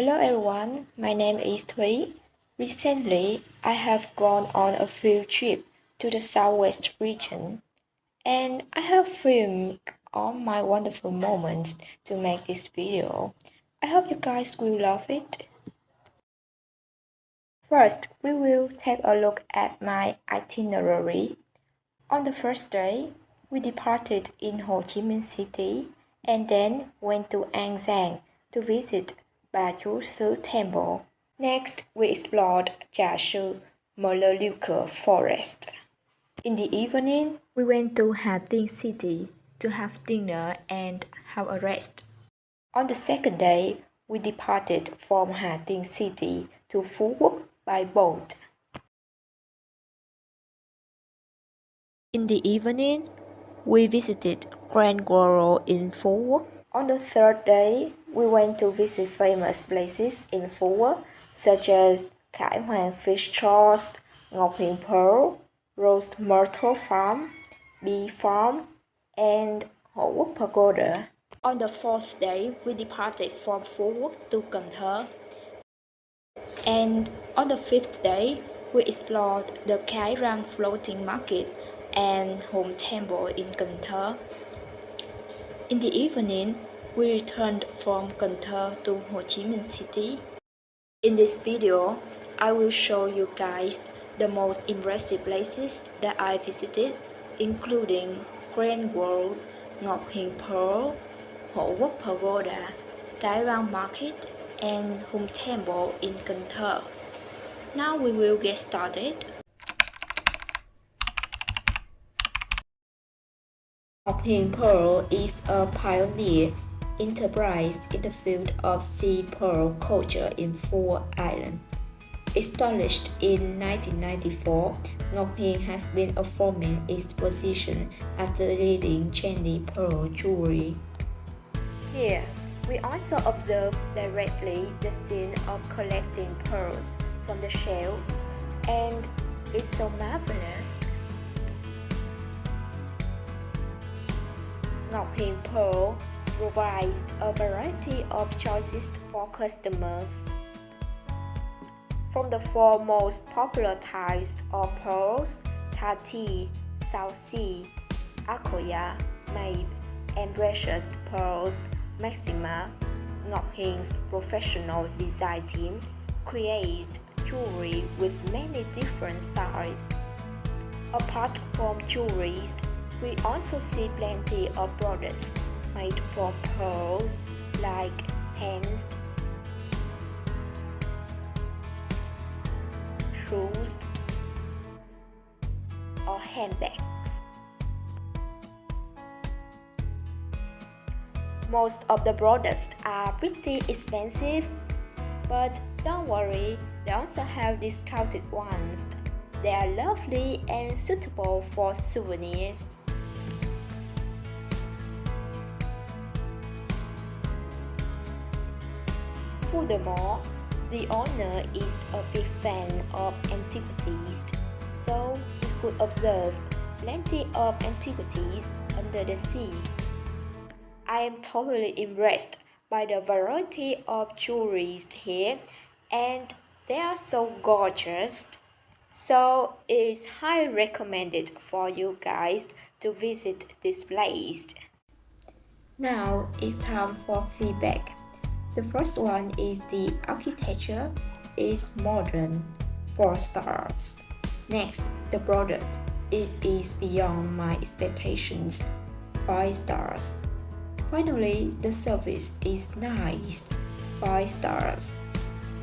Hello everyone, my name is Thúy. Recently, I have gone on a field trip to the southwest region, and I have filmed all my wonderful moments to make this video. I hope you guys will love it. First, we will take a look at my itinerary. On the first day, we departed in Ho Chi Minh City and then went to An Giang to visit Bà Chúa Xứ Temple. Next, we explored Trà Sư Melaleuca Forest. In the evening, we went to Hà Tiên City to have dinner and have a rest. On the second day, we departed from Hà Tiên City to Phú Quốc by boat. In the evening, we visited Grand Grotto in Phú Quốc. On the third day, we went to visit famous places in Phú Quốc, such as Khải Hoàng Fish Trust, Ngọc Hiền Pearl, Rose Myrtle Farm, Bee Farm, and Hộ Quốc Pagoda. On the fourth day, we departed from Phú Quốc to Cần Thơ. And on the fifth day, we explored the Cái Răng Floating Market and Home Temple in Cần Thơ. In the evening, we returned from Cần Thơ to Ho Chi Minh City. In this video, I will show you guys the most impressive places that I visited, including Grand World, Ngọc Hiền Pearl, Hộ Quốc Pagoda, Cái Răng Market, and Home Temple in Cần Thơ. Now we will get started. Ngọc Hiền Pearl is a pioneer enterprise in the field of sea pearl culture in Phu Quoc Island. Established in 1994, Ngọc Hiền has been affirming its position as the leading trendy pearl jewelry. Here, we also observe directly the scene of collecting pearls from the shell, and it's so marvelous. Ngọc Hiền Pearl provides a variety of choices for customers. From the four most popular types of pearls, Tati, South Sea, Akoya, Mabe, and precious pearls, Maxima, Ngọc Hien's professional design team creates jewelry with many different styles. Apart from jewelry, we also see plenty of products made from pearls like pens, shoes, or handbags. Most of the products are pretty expensive, but don't worry, they also have discounted ones. They are lovely and suitable for souvenirs. Furthermore, the owner is a big fan of antiquities, so we could observe plenty of antiquities under the sea. I am totally impressed by the variety of jewelries here, and they are so gorgeous. So it is highly recommended for you guys to visit this place. Now it's time for feedback. The first one is the architecture is modern, 4 stars. Next, the product, it is beyond my expectations, 5 stars. Finally, the service is nice, 5 stars.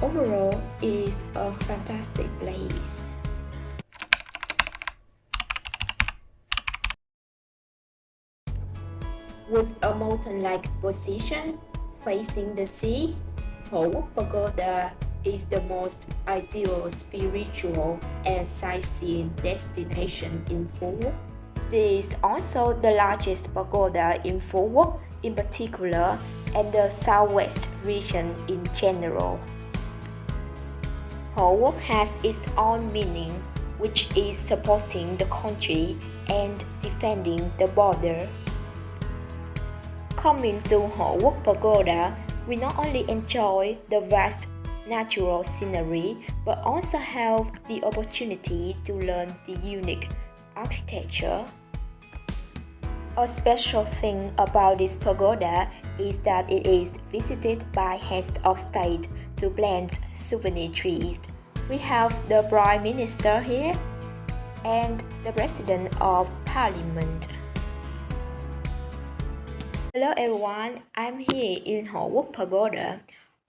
Overall, it is a fantastic place. With a mountain-like position facing the sea, Hộ Quốc Pagoda is the most ideal spiritual and sightseeing destination in Phú Quốc. This is also the largest pagoda in Phú Quốc in particular, and the southwest region in general. Hộ Quốc has its own meaning, which is supporting the country and defending the border. Coming to Hộ Quốc Pagoda, We not only enjoy the vast natural scenery, but also have the opportunity to learn the unique architecture. A special thing about this pagoda is that it is visited by heads of state to plant souvenir trees. We have the Prime Minister here and the President of Parliament. Hello everyone, I'm here in Ho Quốc Pagoda.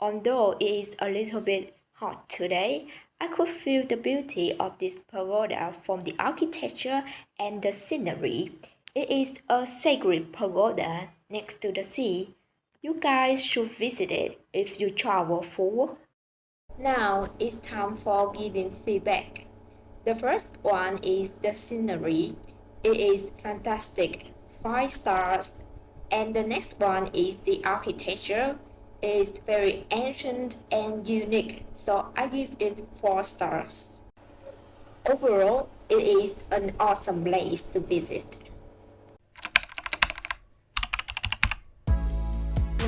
Although it is a little bit hot today, I could feel the beauty of this pagoda from the architecture and the scenery. It is a sacred pagoda next to the sea. You guys should visit it if you travel forward. Now it's time for giving feedback. The first one is the scenery. It is fantastic, 5 stars. And the next one is the architecture. It is very ancient and unique, so I give it 4 stars. Overall, it is an awesome place to visit.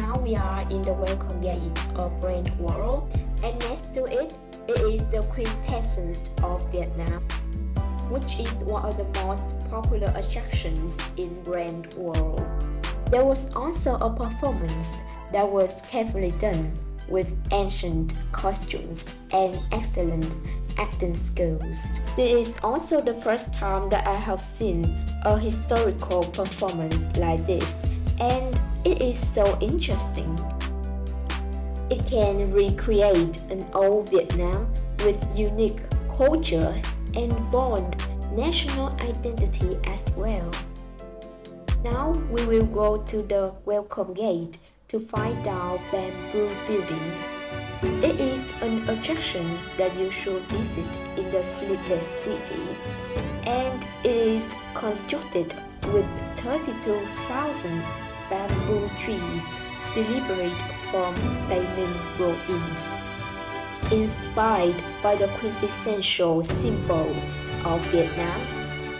Now we are in the welcome gate of Grand World, and next to it, it is the quintessence of Vietnam, which is one of the most popular attractions in Grand World. There was also a performance that was carefully done with ancient costumes and excellent acting skills. This is also the first time that I have seen a historical performance like this, and it is so interesting. It can recreate an old Vietnam with unique culture and bond national identity as well. Now we will go to the welcome gate to find out Bamboo Building. It is an attraction that you should visit in the Sleepless City, and it is constructed with 32,000 bamboo trees delivered from Tây Ninh province. Inspired by the quintessential symbols of Vietnam,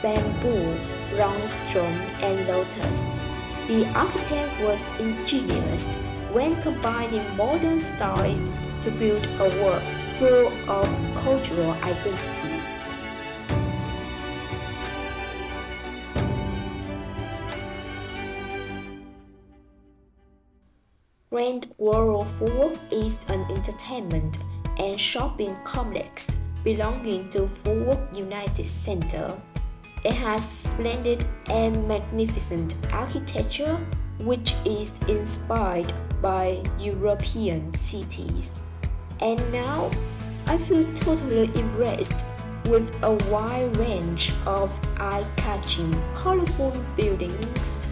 bamboo, rhinestone, and lotus, the architect was ingenious when combining modern styles to build a work full of cultural identity. Grand World Phú Quốc is an entertainment and shopping complex belonging to Phú Quốc United Center. It has splendid and magnificent architecture, which is inspired by European cities. And now, I feel totally impressed with a wide range of eye-catching, colorful buildings.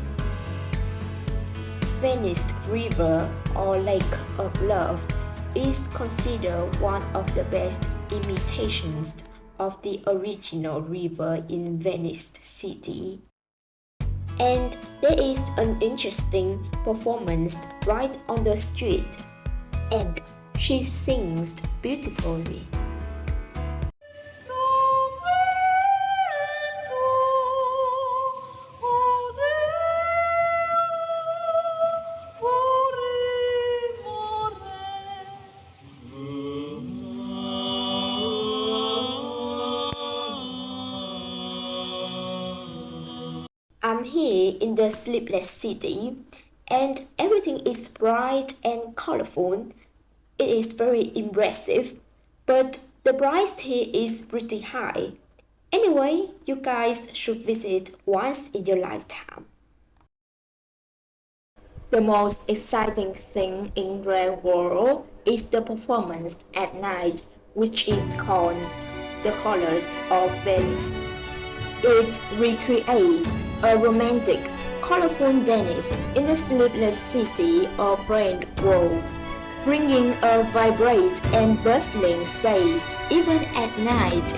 Venice River, or Lake of Love, is considered one of the best imitations of the original river in Venice City. And there is an interesting performance right on the street, and she sings beautifully. I'm here in the Sleepless City, and everything is bright and colorful. It is very impressive, but the price here is pretty high. Anyway, you guys should visit once in your lifetime. The most exciting thing in Grand World is the performance at night, which is called The Colors of Venice. It recreates a romantic, colorful Venice in the sleepless city of Grand World, bringing a vibrant and bustling space even at night.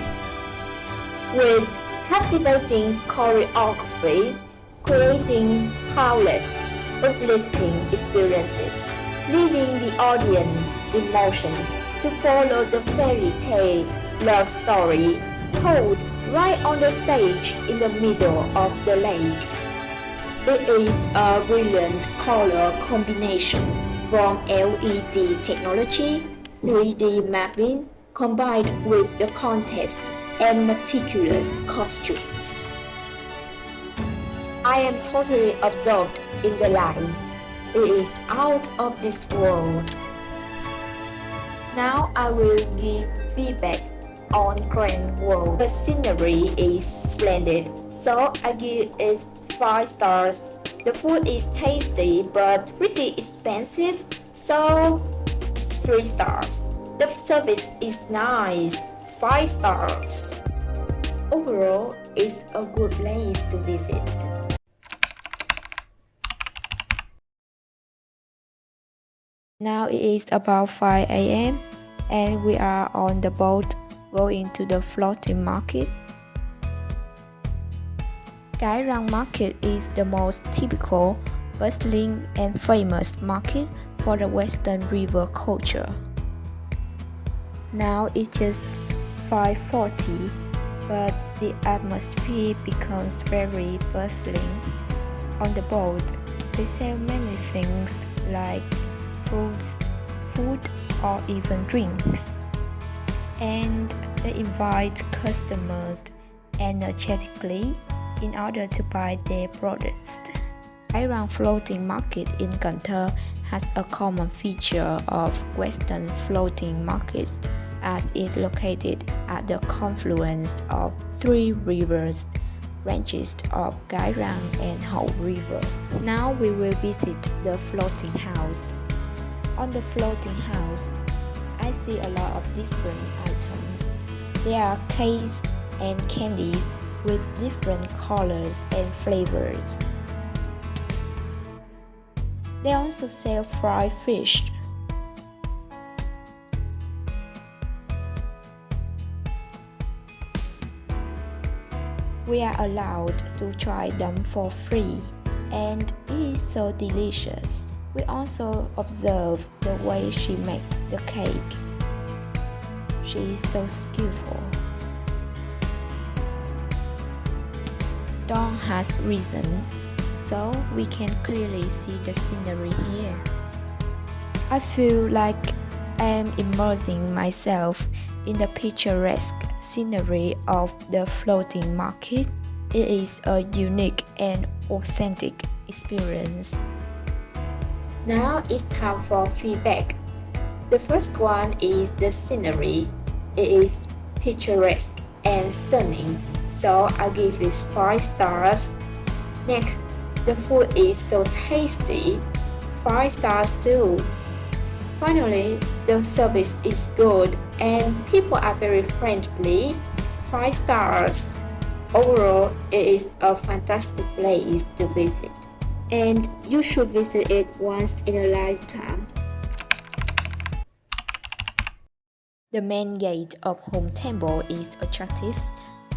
With captivating choreography, creating countless uplifting experiences, leading the audience emotions to follow the fairy tale love story told right on the stage in the middle of the lake. It is a brilliant color combination from LED technology, 3D mapping, combined with the context and meticulous costumes. I am totally absorbed in the lights. It is out of this world. Now I will give feedback on Grand World. The scenery is splendid, so I give it 5 stars. The food is tasty but pretty expensive, so 3 stars. The service is nice, 5 stars. Overall, it's a good place to visit. Now it is about 5 a.m. and we are on the boat going to the floating market. Cái Răng Market is the most typical, bustling and famous market for the Western river culture. Now it's just 5:40, but the atmosphere becomes very bustling. On the boat, they sell many things like fruits, food, or even drinks. And they invite customers energetically in order to buy their products. Cái Răng Floating Market in Cần Thơ has a common feature of Western floating markets as it's located at the confluence of 3 rivers, branches of Cái Răng and Hậu River. Now we will visit the floating house. On the floating house, I see a lot of different items. There are cakes and candies with different colors and flavors. They also sell fried fish. We are allowed to try them for free, and it is so delicious. We also observe the way she makes the cake. She is so skillful. Dawn has risen, so we can clearly see the scenery here. I feel like I am immersing myself in the picturesque scenery of the floating market. It is a unique and authentic experience. Now it's time for feedback. The first one is the scenery. It is picturesque and stunning, so I give it 5 stars. Next, the food is so tasty, 5 stars too. Finally, the service is good and people are very friendly, 5 stars. Overall, it is a fantastic place to visit, and you should visit it once in a lifetime. The main gate of Home Temple is attractive,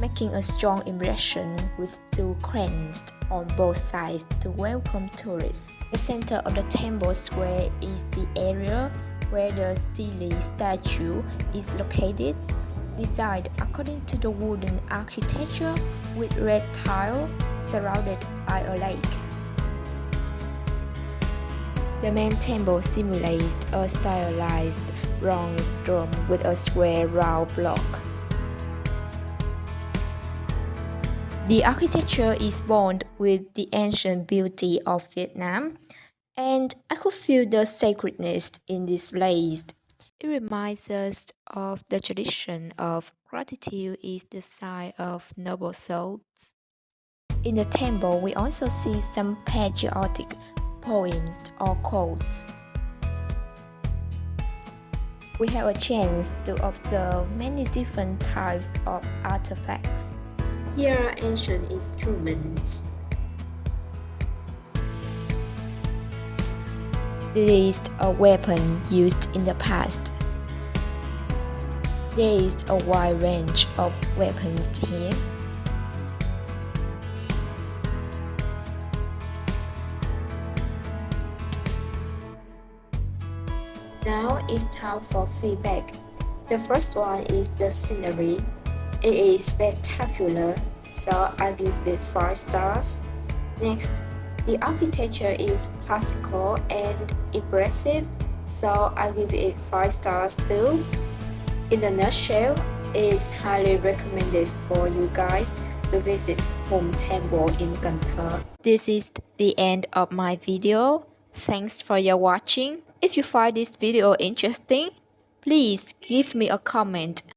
making a strong impression with 2 cranes on both sides to welcome tourists. The center of the temple square is the area where the Stele statue is located, designed according to the wooden architecture with red tile surrounded by a lake. The main temple simulates a stylized bronze dome with a square round block. The architecture is born with the ancient beauty of Vietnam, and I could feel the sacredness in this place. It reminds us of the tradition of gratitude is the sign of noble souls. In the temple, we also see some patriotic poems or quotes. We have a chance to observe many different types of artifacts. Here are ancient instruments. This is a weapon used in the past. There is a wide range of weapons here. Now it's time for feedback. The first one is the scenery. It is spectacular, so I give it 5 stars. Next, The architecture is classical and impressive, so I give it 5 stars too. In a nutshell, it's highly recommended for you guys to visit Home Temple in Cần Thơ. This is the end of my video. Thanks for your watching. If you find this video interesting, please give me a comment.